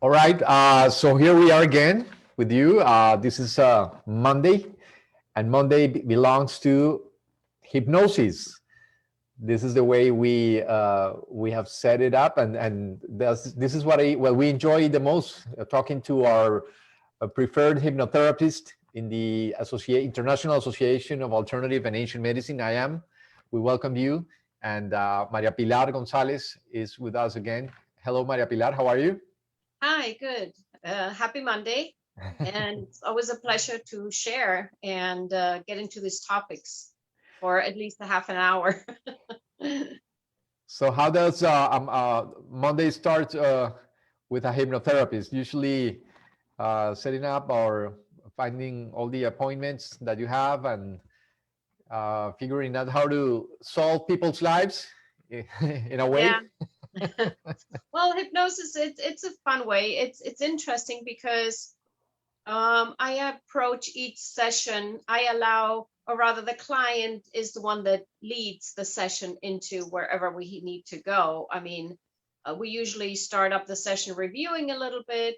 All right, so here we are again with you. This is Monday, and Monday belongs to hypnosis. This is the way we have set it up, and this is what we enjoy the most. Talking to our preferred hypnotherapist in the International Association of Alternative and Ancient Medicine, IAAAM. We welcome you, and Maria-Pilar González is with us again. Hello, Maria-Pilar. How are you? Hi, good. Happy Monday. And it's always a pleasure to share and get into these topics for at least a half an hour. So how does Monday start with a hypnotherapist? Usually setting up or finding all the appointments that you have and figuring out how to solve people's lives in a way. Yeah. Well, hypnosis, it's a fun way. It's interesting because I approach each session. I allow, or rather the client is the one that leads the session into wherever we need to go. I mean, we usually start up the session reviewing a little bit,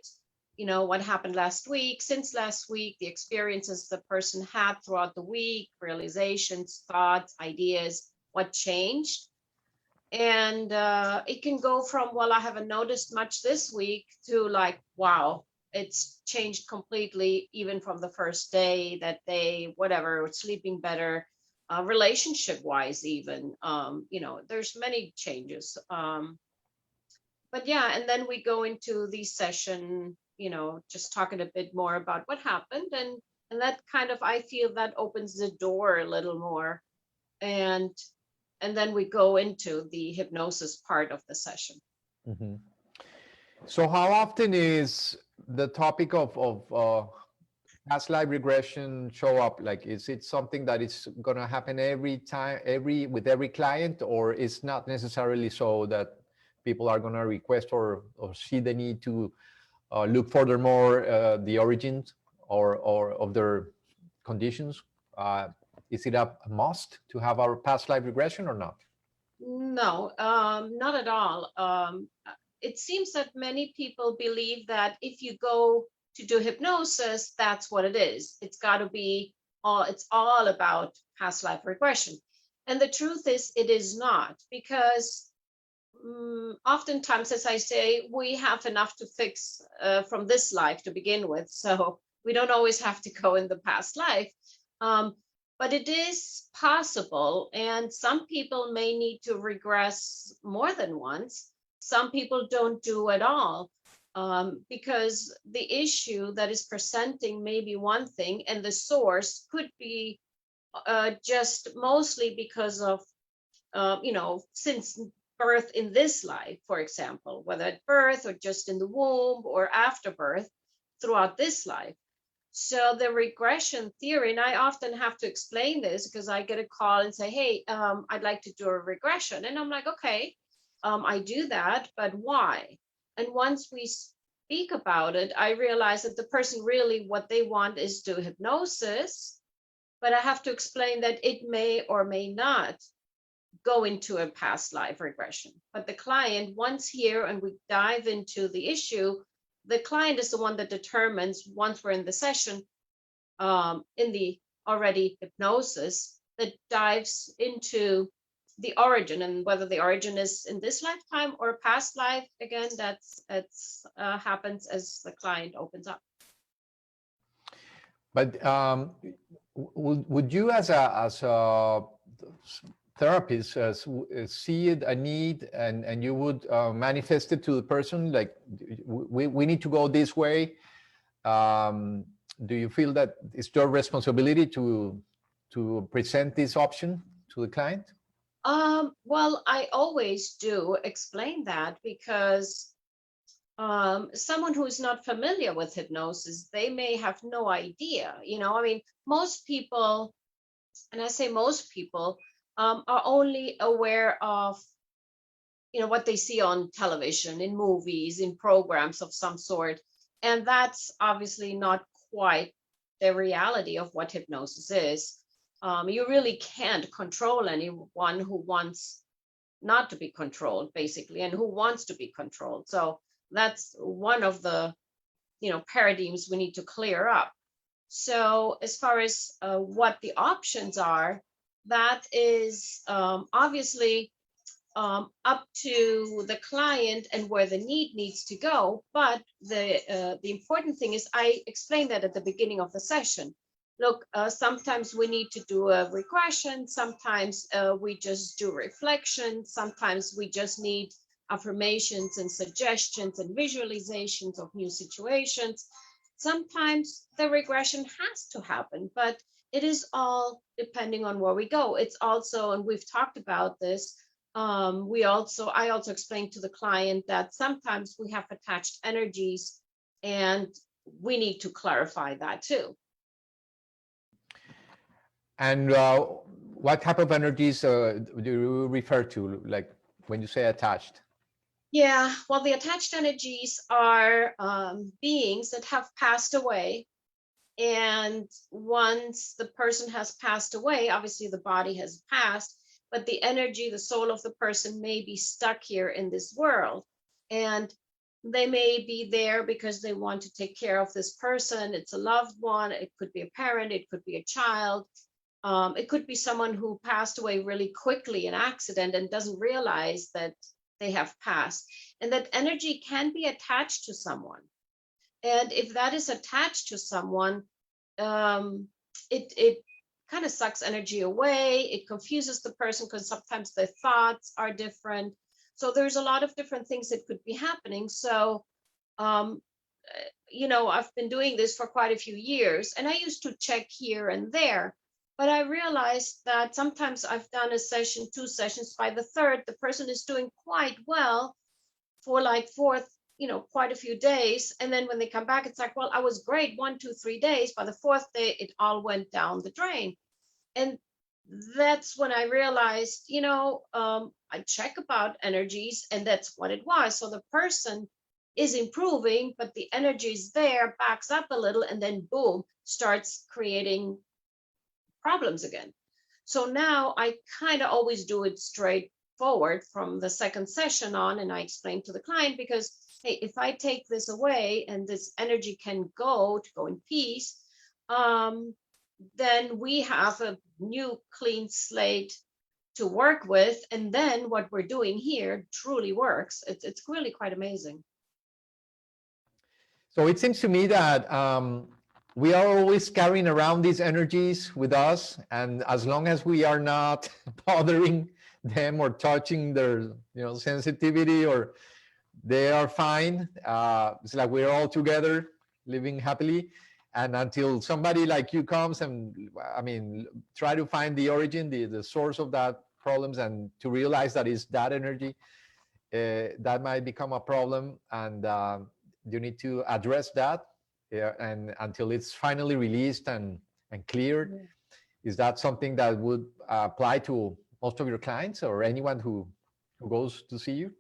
what happened last week, since last week, the experiences the person had throughout the week, realizations, thoughts, ideas, what changed. And it can go from, well, I haven't noticed much this week, to like, wow, it's changed completely, even from the first day, that day, whatever, sleeping better, relationship wise, even, there's many changes. But yeah, and then we go into the session, just talking a bit more about what happened. And that kind of, I feel that opens the door a little more. And then we go into the hypnosis part of the session. Mm-hmm. So how often is the topic of past life regression show up? Like, is it something that is going to happen every time, with every client, or it's not necessarily so that people are going to request or see the need to look furthermore the origins or of their conditions? Is it a must to have our past life regression or not? No, not at all. It seems that many people believe that if you go to do hypnosis, that's what it is. It's got to be it's all about past life regression. And the truth is, it is not, because oftentimes, as I say, we have enough to fix from this life to begin with. So we don't always have to go in the past life. But it is possible, and some people may need to regress more than once. Some people don't do at all, because the issue that is presenting may be one thing, and the source could be just mostly because of, since birth in this life, for example, whether at birth or just in the womb or after birth, throughout this life. So the regression theory, and I often have to explain this because I get a call and say, hey, I'd like to do a regression. And I'm like, okay, I do that, but why? And once we speak about it, I realize that the person really, what they want is do hypnosis, but I have to explain that it may or may not go into a past life regression. But the client, once here and we dive into the issue, the client is the one that determines, once we're in the session, in the already hypnosis, that dives into the origin, and whether the origin is in this lifetime or past life. Again, that's happens as the client opens up. But would you, as a therapist, see a need and you would manifest it to the person, like, we need to go this way? Do you feel that it's your responsibility to present this option to the client? Well, I always do explain that, because someone who's not familiar with hypnosis, they may have no idea. I mean, most people, and I say most people, are only aware of, what they see on television, in movies, in programs of some sort. And that's obviously not quite the reality of what hypnosis is. You really can't control anyone who wants not to be controlled, basically, and who wants to be controlled. So that's one of the, paradigms we need to clear up. So as far as what the options are, that is obviously up to the client and where the need needs to go. But the important thing is, I explained that at the beginning of the session. Look, sometimes we need to do a regression. Sometimes we just do reflection. Sometimes we just need affirmations and suggestions and visualizations of new situations. Sometimes the regression has to happen, but it is all depending on where we go. It's also, and we've talked about this, I also explained to the client that sometimes we have attached energies, and we need to clarify that too. And what type of energies do you refer to, like when you say attached? Yeah, well, the attached energies are beings that have passed away. And once the person has passed away, obviously the body has passed, but the energy, the soul of the person may be stuck here in this world. And they may be there because they want to take care of this person. It's a loved one. It could be a parent. It could be a child. It could be someone who passed away really quickly in accident and doesn't realize that they have passed. And that energy can be attached to someone. And if that is attached to someone, it kind of sucks energy away. It confuses the person because sometimes their thoughts are different. So there's a lot of different things that could be happening. So, I've been doing this for quite a few years, and I used to check here and there. But I realized that sometimes I've done a session, 2 sessions. By the third, the person is doing quite well for like quite a few days. And then when they come back, it's like, well, I was great 1, 2, 3 days. By the 4th day, it all went down the drain. And that's when I realized, I check about energies, and that's what it was. So the person is improving, but the energy is there, backs up a little, and then boom, starts creating problems again. So now I kind of always do it straight forward from the second session on, and I explain to the client, because hey, if I take this away and this energy can go in peace, then we have a new clean slate to work with, and then what we're doing here truly works. It's really quite amazing. So it seems to me that we are always carrying around these energies with us, and as long as we are not bothering them or touching their sensitivity, or they are fine, it's like we're all together living happily. And until somebody like you comes and try to find the origin, the source of that problems, and to realize that it's that energy, that might become a problem, and you need to address that. And until it's finally released and cleared. Mm-hmm. Is that something that would apply to most of your clients or anyone who goes to see you?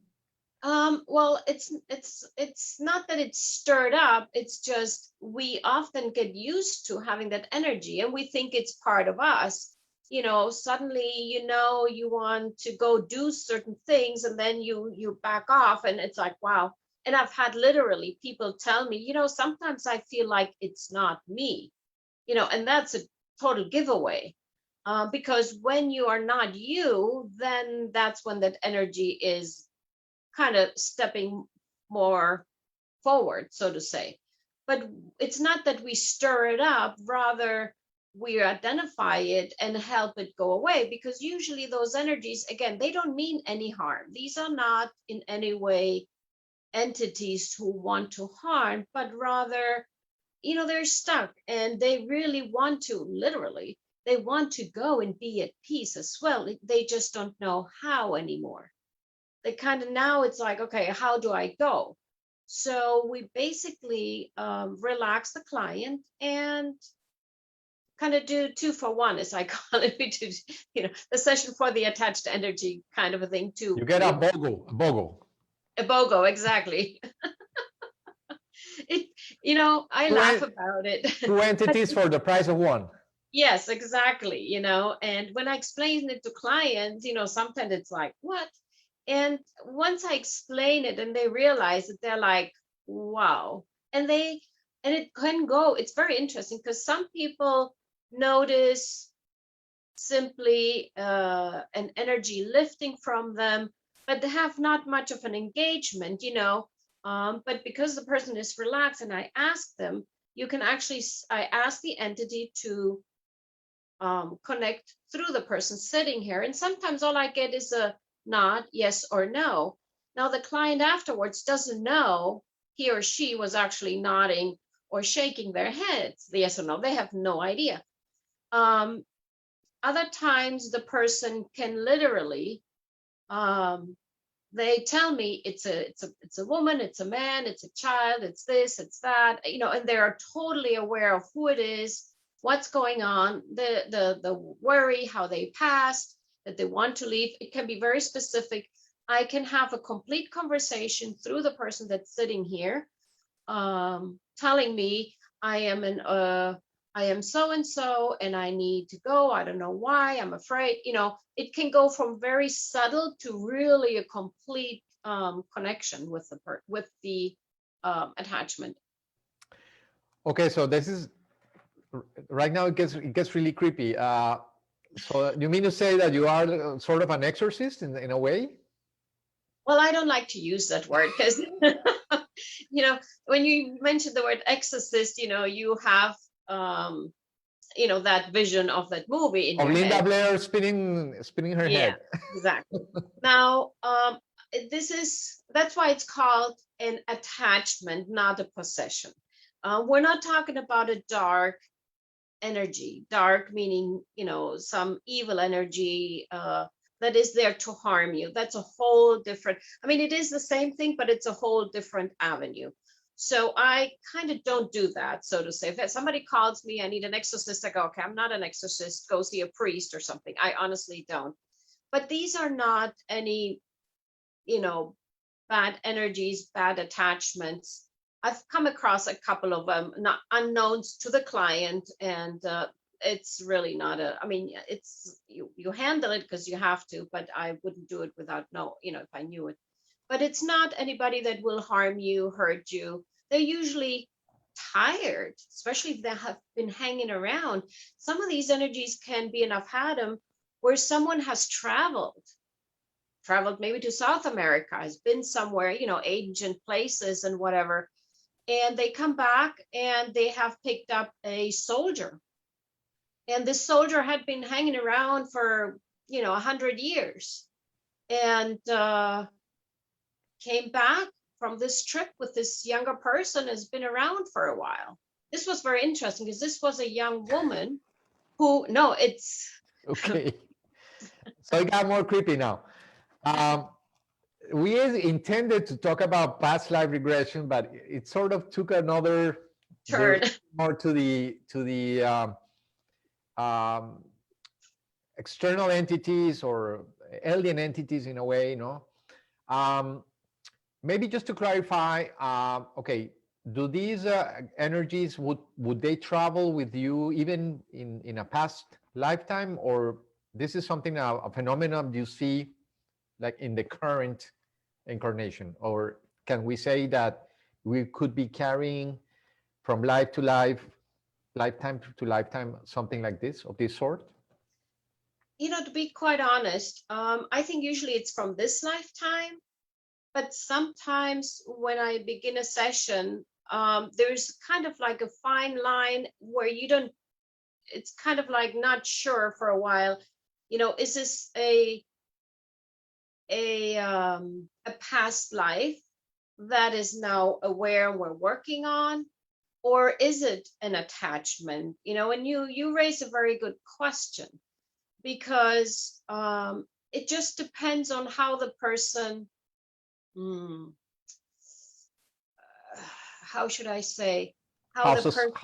Well, it's not that it's stirred up. It's just we often get used to having that energy, and we think it's part of us. Suddenly, you want to go do certain things, and then you back off, and it's like, wow. And I've had literally people tell me, sometimes I feel like it's not me, and that's a total giveaway. Because when you are not you, then that's when that energy is kind of stepping more forward, so to say. But it's not that we stir it up, rather we identify it and help it go away, because usually those energies, again, they don't mean any harm. These are not in any way entities who want to harm, but rather, they're stuck, and they really want to, literally, they want to go and be at peace as well. They just don't know how anymore. They kind of, now it's like, okay, how do I go? So we basically relax the client and kind of do 2 for 1, as I call it. We do, the session for the attached energy kind of a thing too. You get a BOGO. A BOGO, exactly. I laugh about it. 2 entities for the price of 1. Yes, exactly. And when I explain it to clients, sometimes it's like, what? And once I explain it and they realize it, they're like, wow. And it can go, it's very interesting because some people notice simply an energy lifting from them, but they have not much of an engagement, but because the person is relaxed and I ask them, you can actually, I ask the entity to connect through the person sitting here. And sometimes all I get is a nod, yes or no. Now the client afterwards doesn't know he or she was actually nodding or shaking their heads, the yes or no. They have no idea. Other times the person can literally, they tell me it's a woman, it's a man, it's a child, it's this, it's that, and they are totally aware of who it is, what's going on, the worry, how they passed, that they want to leave. It can be very specific. I can have a complete conversation through the person that's sitting here, telling me I am so and so and I need to go. I don't know why. I'm afraid. It can go from very subtle to really a complete connection with the attachment. Okay, so this is right now. It gets really creepy. So you mean to say that you are sort of an exorcist in a way? Well, I don't like to use that word because when you mention the word exorcist, you have that vision of that movie in your Linda head. Blair spinning her head. Exactly. Now, that's why it's called an attachment, not a possession. We're not talking about a dark energy. Dark meaning, some evil energy that is there to harm you. That's a whole different. I mean, it is the same thing, but it's a whole different avenue. So I kind of don't do that, so to say. If somebody calls me, I need an exorcist, I go, okay, I'm not an exorcist, go see a priest or something. I honestly don't. But these are not any, bad energies, bad attachments. I've come across a couple of them, not unknowns to the client, and it's really not it's you handle it because you have to, but I wouldn't do it without if I knew it. But it's not anybody that will harm you, hurt you. They're usually tired, especially if they have been hanging around. Some of these energies can be, and I've had them, where someone has traveled maybe to South America, has been somewhere, ancient places and whatever. And they come back and they have picked up a soldier. And this soldier had been hanging around for, 100 years. And came back from this trip with this younger person, has been around for a while. This was very interesting because this was a young woman who, no, it's... Okay. So it got more creepy now. We intended to talk about past life regression, but it sort of took another turn more to the external entities or alien entities in a way, maybe just to clarify, okay, do these energies, would they travel with you even in a past lifetime, or this is something, a phenomenon you see like in the current incarnation? Or can we say that we could be carrying from life to life, lifetime to lifetime, something like this, of this sort? To be quite honest, I think usually it's from this lifetime, but sometimes when I begin a session, there's kind of like a fine line where it's kind of like not sure for a while, is this a past life that is now aware we're working on, or is it an attachment? And you raise a very good question, because it just depends on how the person, how should I say, how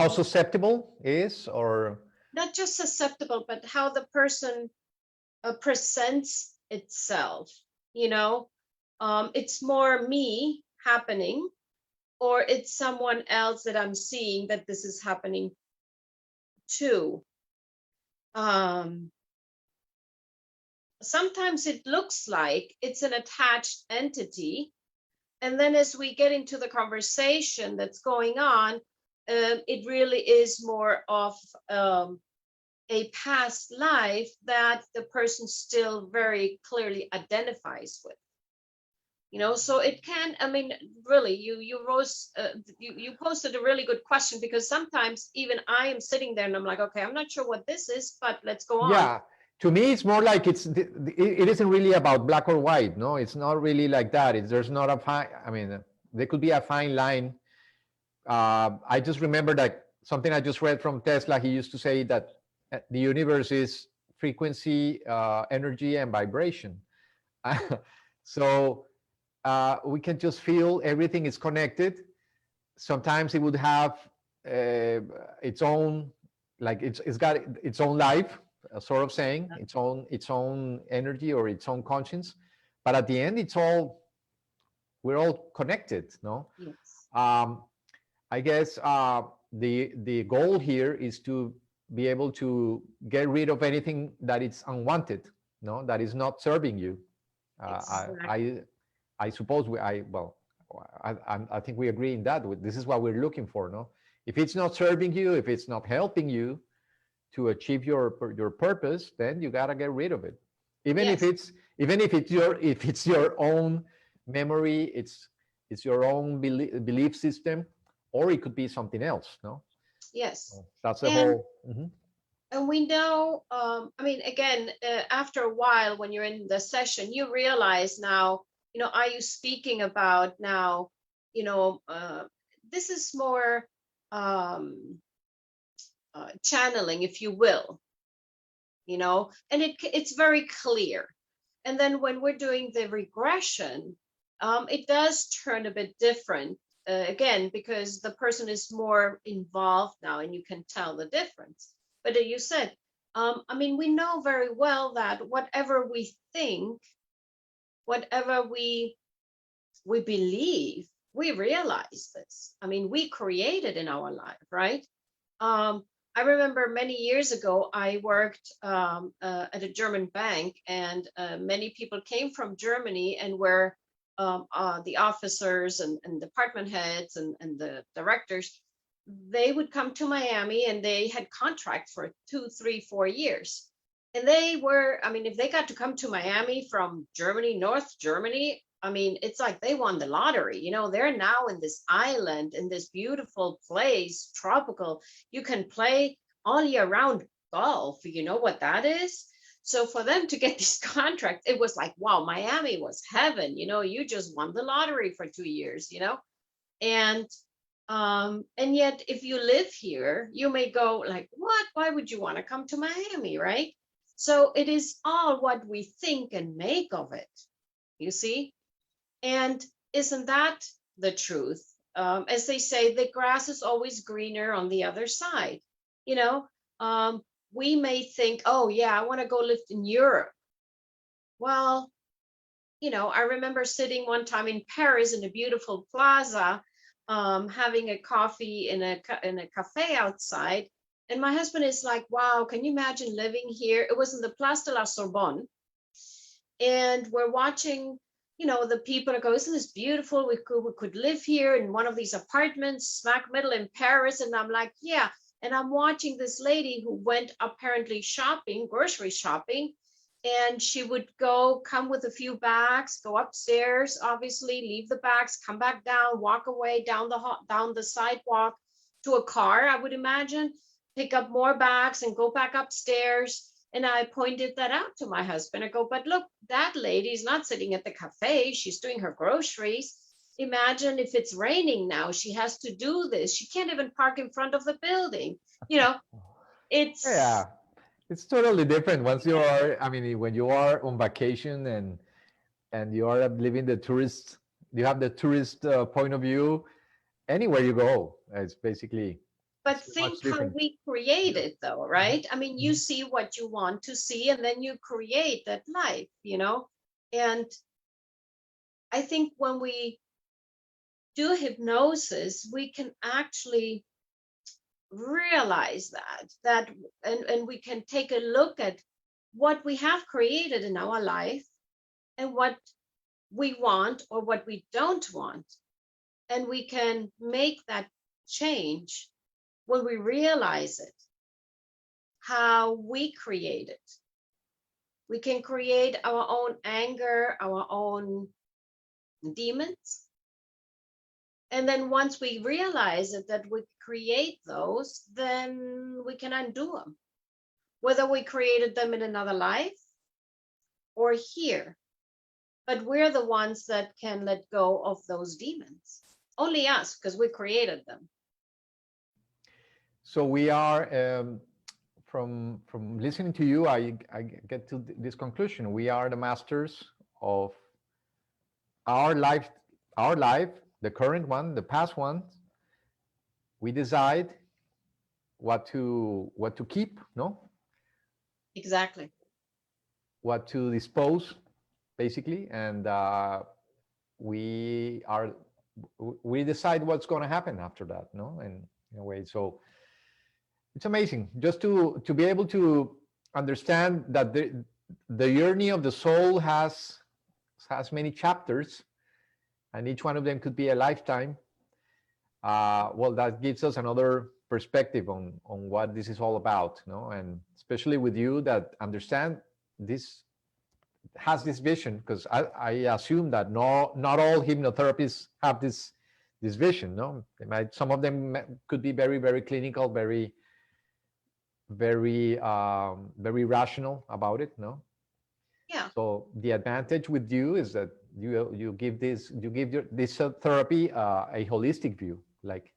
susceptible is, or not just susceptible, but how the person presents itself. It's more me happening, or it's someone else that I'm seeing that this is happening to. sometimes it looks like it's an attached entity. And then as we get into the conversation that's going on, it really is more of a past life that the person still very clearly identifies with. So it can, I mean, really, you posted a really good question, because sometimes even I am sitting there and I'm like, okay, I'm not sure what this is, but let's go on. Yeah, to me, it's more like it isn't really about black or white. No, it's not really like that. There's not a fine, I mean, there could be a fine line. I just remember that something I just read from Tesla. He used to say that the universe is frequency, energy, and vibration. So we can just feel everything is connected. Sometimes it would have its own, like it's got its own life, sort of saying, its own energy or its own conscience. But at the end, we're all connected, no? Yes. I guess the goal here is to be able to get rid of anything that is unwanted, no, that is not serving you. Exactly. I suppose I think we agree in that. This is what we're looking for, no? If it's not serving you, if it's not helping you to achieve your purpose, then you gotta get rid of it. Even Yes. if it's your own memory, it's your own belief system, or it could be something else, no? Yes. So that's the whole. And we know, I mean, again, after a while, when you're in the session, you realize now, are you speaking about now, this is more channeling, if you will, and it's very clear. And then when we're doing the regression, it does turn a bit different, again, because the person is more involved now and you can tell the difference. But you said, I mean, we know very well that whatever we think, whatever we believe, we realize this. I mean, we create it in our life, right? I remember many years ago, I worked at a German bank, and many people came from Germany and were the officers and department heads and the directors. They would come to Miami, and they had contracts for 2, 3, 4 years. And they were, I mean, if they got to come to Miami from Germany, North Germany, I mean, it's like they won the lottery. They're now in this island, in this beautiful place, tropical. You can play all year round golf. You know what that is? So for them to get this contract, it was like, wow, Miami was heaven. You just won the lottery for 2 years, and yet if you live here, you may go like, what? Why would you want to come to Miami, right? So it is all what we think and make of it, you see? And isn't that the truth? As they say, the grass is always greener on the other side. We may think, oh yeah, I want to go live in Europe. Well, I remember sitting one time in Paris in a beautiful plaza, having a coffee in a cafe outside. And my husband is like, wow, can you imagine living here? It was in the Place de la Sorbonne. And we're watching, the people go, isn't this beautiful? We could live here in one of these apartments, smack middle in Paris. And I'm like, yeah. And I'm watching this lady who went apparently shopping, grocery shopping. And she would come with a few bags, go upstairs, obviously, leave the bags, come back down, walk away down the sidewalk to a car, I would imagine, pick up more bags and go back upstairs. And I pointed that out to my husband. I go, but look, that lady's not sitting at the cafe. She's doing her groceries. Imagine if it's raining now, she has to do this. She can't even park in front of the building. It's... Yeah, it's totally different once you are, I mean, when you are on vacation and you are living you have the tourist point of view anywhere you go. It's basically... But think how we create it, though, right? I mean, you see what you want to see, and then you create that life, And I think when we do hypnosis, we can actually realize that and we can take a look at what we have created in our life and what we want or what we don't want. And we can make that change when we realize it, how we create it. We can create our own anger, our own demons. And then once we realize it, that we create those, then we can undo them. Whether we created them in another life or here. But we're the ones that can let go of those demons. Only us, because we created them. So we are, from listening to you, I get to this conclusion. We are the masters of our life, the current one, the past one. We decide what to keep, no? Exactly. What to dispose, basically, and we decide what's going to happen after that, no? And in a way, so it's amazing just to be able to understand that the journey of the soul has many chapters, and each one of them could be a lifetime. Well, that gives us another perspective on what this is all about, no? And especially with you that understand this, has this vision, because I assume that not all hypnotherapists have this vision, no? They might, some of them could be very, very clinical, very rational about it, no? Yeah. So the advantage with you is that you give this therapy a holistic view, like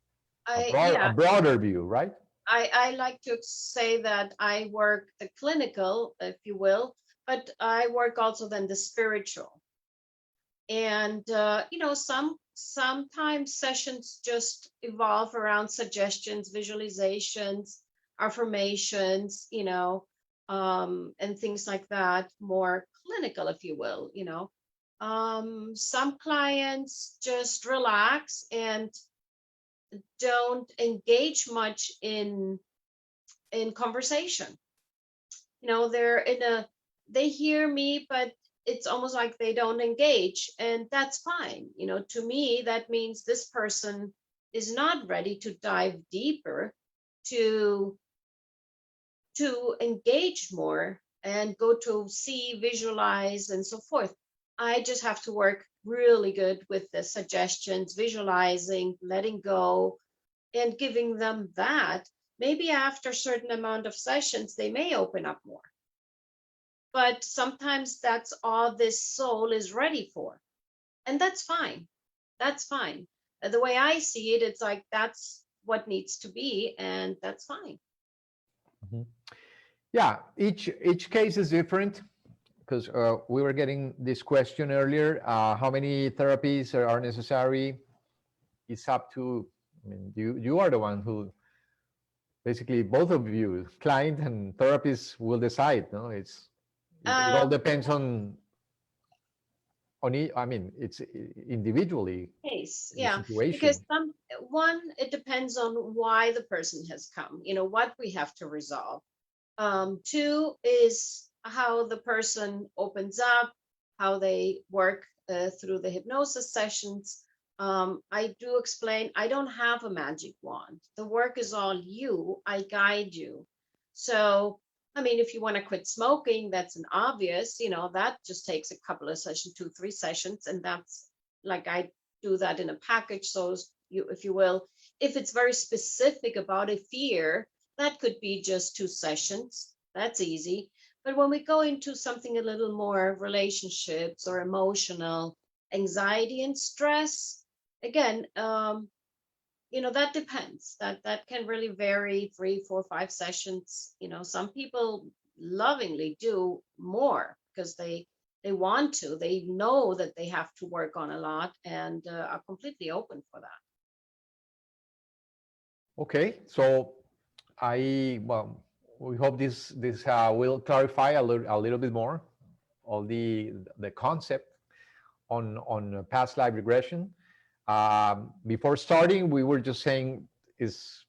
a broader view, right? I like to say that I work the clinical, if you will, but I work also then the spiritual. And sometimes sessions just evolve around suggestions, visualizations, affirmations, and things like that, more clinical, if you will. Some clients just relax and don't engage much in conversation. They hear me, but it's almost like they don't engage, and that's fine. To me, that means this person is not ready to dive deeper, to engage more and go to see, visualize, and so forth. I just have to work really good with the suggestions, visualizing, letting go, and giving them that. Maybe after a certain amount of sessions, they may open up more. But sometimes that's all this soul is ready for. And that's fine. That's fine. The way I see it, it's like that's what needs to be, and that's fine. Mm-hmm. Yeah, each case is different, because we were getting this question earlier. How many therapies are necessary? It's up to, I mean, you are the one who, basically both of you, client and therapist, will decide. No, it all depends on I mean, it's individually case, the yeah, situation. because it depends on why the person has come, what we have to resolve. Two is how the person opens up, how they work through the hypnosis sessions. I do explain, I don't have a magic wand. The work is all you. I guide you. So, I mean, if you want to quit smoking, that's an obvious, that just takes a couple of sessions, 2-3 sessions. And that's like, I do that in a package. So if you will, if it's very specific about a fear, that could be just 2 sessions. That's easy. But when we go into something a little more relationships or emotional anxiety and stress, again, that depends. That can really vary, 3, 4, 5 sessions. Some people lovingly do more because they want to. They know that they have to work on a lot and are completely open for that. Okay, so we hope this will clarify a little bit more all the concept on past life regression. Before starting, we were just saying is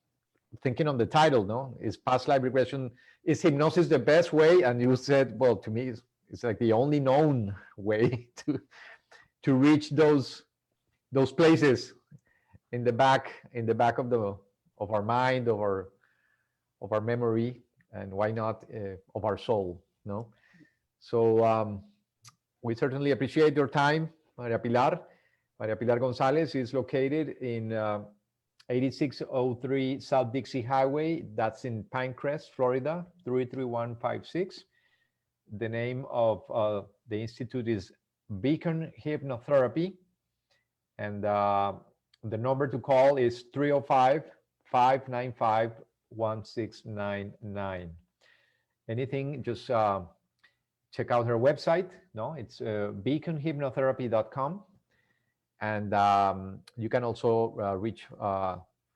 thinking on the title, no? Is past life regression, is hypnosis the best way? And you said, well, to me, it's like the only known way to reach those places in the back of our mind, of our memory, and why not of our soul, no? So we certainly appreciate your time, Maria-Pilar. Maria-Pilar González is located in 8603 South Dixie Highway. That's in Pinecrest, Florida, 33156. The name of the institute is Beacon Hypnotherapy. And the number to call is 305-595-1699. Anything, just check out her website. No, it's beaconhypnotherapy.com. And you can also reach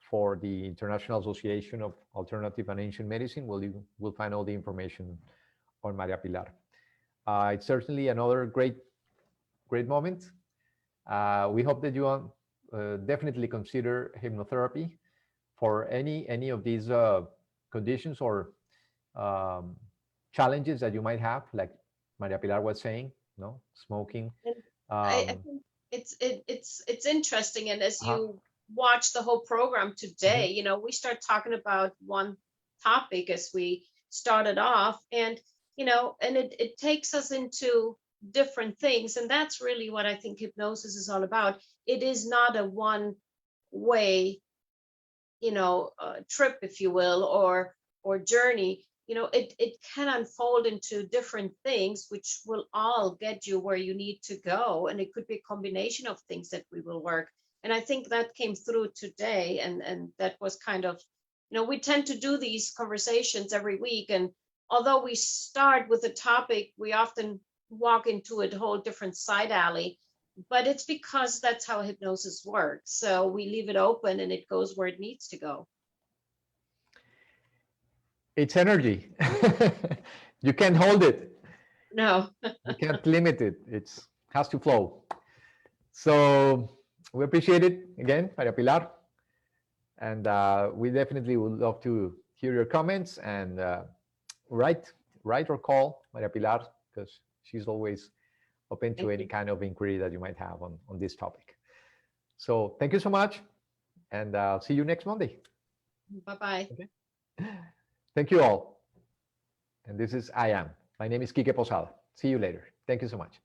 for the International Association of Alternative and Ancient Medicine. Well, you will find all the information on Maria-Pilar. It's certainly another great moment. We hope that you definitely consider hypnotherapy for any of these conditions or challenges that you might have, like Maria-Pilar was saying, no, smoking. I think it's interesting, and as you watch the whole program today, you know, we start talking about one topic as we started off, and you know, and it takes us into different things, and that's really what I think hypnosis is all about. It is not a one way, you know, trip, if you will, or journey. You know, it can unfold into different things which will all get you where you need to go, and it could be a combination of things that we will work. And I think that came through today, and that was kind of, you know, we tend to do these conversations every week, and although we start with a topic, we often walk into a whole different side alley, but it's because that's how hypnosis works. So we leave it open and it goes where it needs to go. It's energy. You can't hold it. No. You can't limit it. It has to flow. So we appreciate it again, Maria-Pilar. And we definitely would love to hear your comments and write or call Maria-Pilar, because she's always open to any kind of inquiry that you might have on this topic. So thank you so much, and see you next Monday. Bye-bye. Okay. Thank you all. And this is IAAAM. My name is Kike Posada. See you later. Thank you so much.